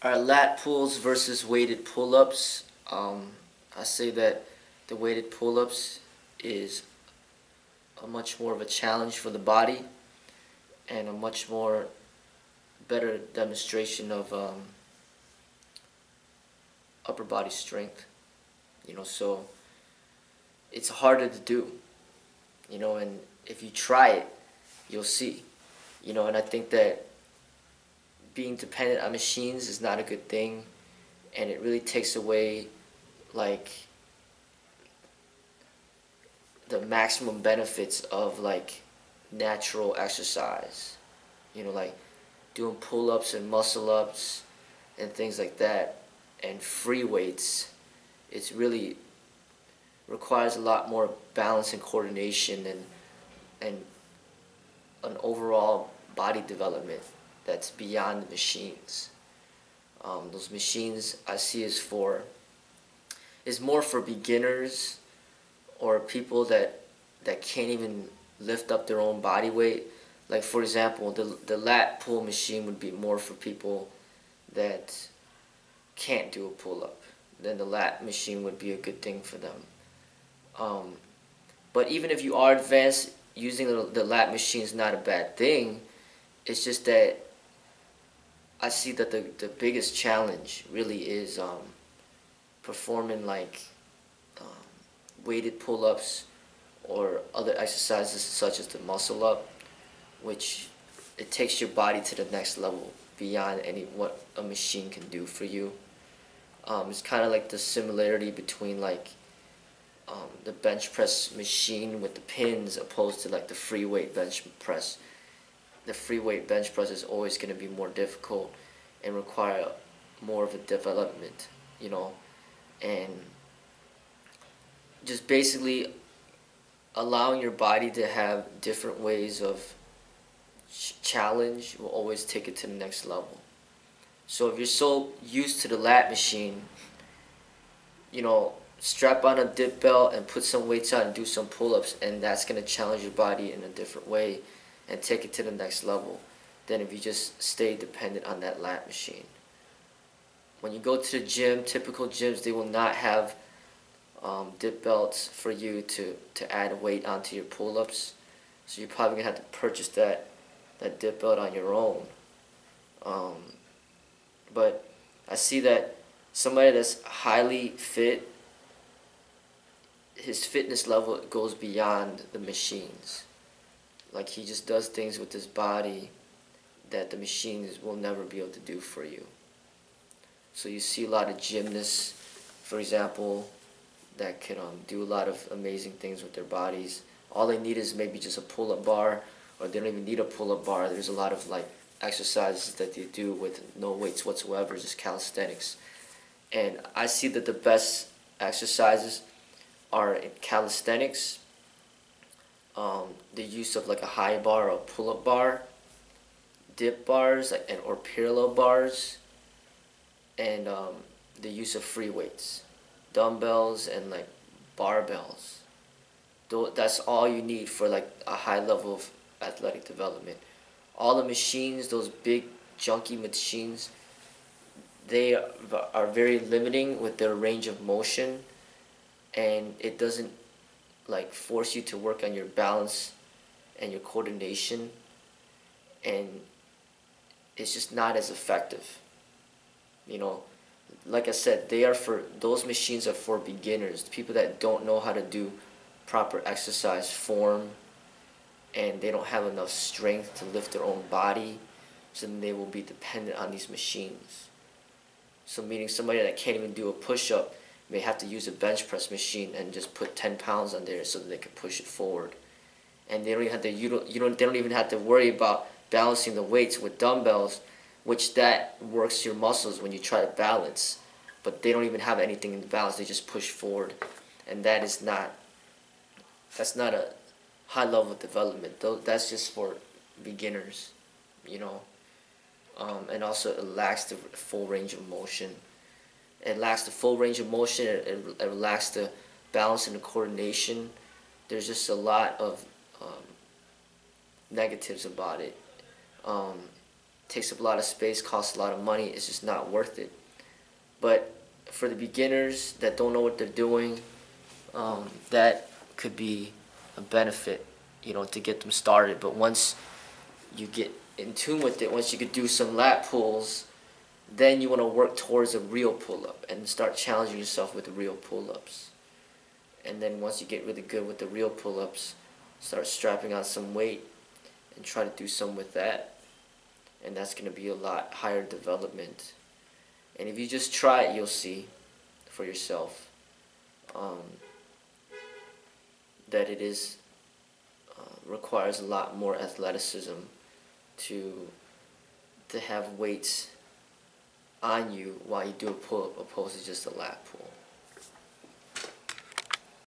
Our lat pulls versus weighted pull-ups. I say that the weighted pull-ups is a much more of a challenge for the body and a much more better demonstration of upper body strength. So it's harder to do. And if you try it, you'll see. And I think that being dependent on machines is not a good thing, and it really takes away like the maximum benefits of like natural exercise. Like doing pull-ups and muscle-ups and things like that, and free weights. It's really requires a lot more balance and coordination and an overall body development that's beyond the machines. Those machines I see is more for beginners or people that can't even lift up their own body weight. Like for example, the lat pull machine would be more for people that can't do a pull up. Then the lat machine would be a good thing for them. Um, but even if you are advanced, using the lat machine is not a bad thing. It's just that I see that the biggest challenge really is performing like um, weighted pull-ups or other exercises such as the muscle up, which it takes your body to the next level beyond any what a machine can do for you. It's kind of like the similarity between like the bench press machine with the pins opposed to like the free weight bench press. The free weight bench press is always going to be more difficult and require more of a development, and just basically allowing your body to have different ways of challenge will always take it to the next level. So if you're so used to the lat machine, strap on a dip belt and put some weights on and do some pull-ups, and that's going to challenge your body in a different way and take it to the next level than if you just stay dependent on that lat machine. When you go to the gym, typical gyms, they will not have dip belts for you to add weight onto your pull-ups. So you're probably going to have to purchase that dip belt on your own. Um, but I see that somebody that's highly fit, his fitness level goes beyond the machines. Like he just does things with his body that the machines will never be able to do for you. So you see a lot of gymnasts, for example, that can do a lot of amazing things with their bodies. All they need is maybe just a pull-up bar, or they don't even need a pull-up bar. There's a lot of like exercises that they do with no weights whatsoever, just calisthenics. And I see that the best exercises are in calisthenics, the use of like a high bar or pull-up bar, dip bars or parallel bars, and the use of free weights, dumbbells and like barbells. That's all you need for like a high level of athletic development. All the machines, those big junky machines, they are very limiting with their range of motion, and it doesn't like force you to work on your balance and your coordination, and it's just not as effective. you know like I said, those machines are for beginners, people that don't know how to do proper exercise form, and they don't have enough strength to lift their own body, so then they will be dependent on these machines. So meaning somebody that can't even do a push-up may have to use a bench press machine and just put 10 pounds on there so that they can push it forward. And they don't even have to they don't even have to worry about balancing the weights with dumbbells, which that works your muscles when you try to balance. But they don't even have anything in the balance, they just push forward. And that's not a high level of development. That's just for beginners, you know. And also it lacks the full range of motion. It lacks the full range of motion. It lacks the balance and the coordination. There's just a lot of negatives about it. Um, takes up a lot of space, costs a lot of money. It's just not worth it. But for the beginners that don't know what they're doing, that could be a benefit, you know, to get them started. But once you get in tune with it, once you could do some lat pulls, then you want to work towards a real pull-up and start challenging yourself with the real pull-ups. And then once you get really good with the real pull-ups, start strapping on some weight and try to do some with that. And that's going to be a lot higher development. And if you just try it, you'll see for yourself that it is requires a lot more athleticism to have weights on you while you do a pull-up opposed to just a lat pull.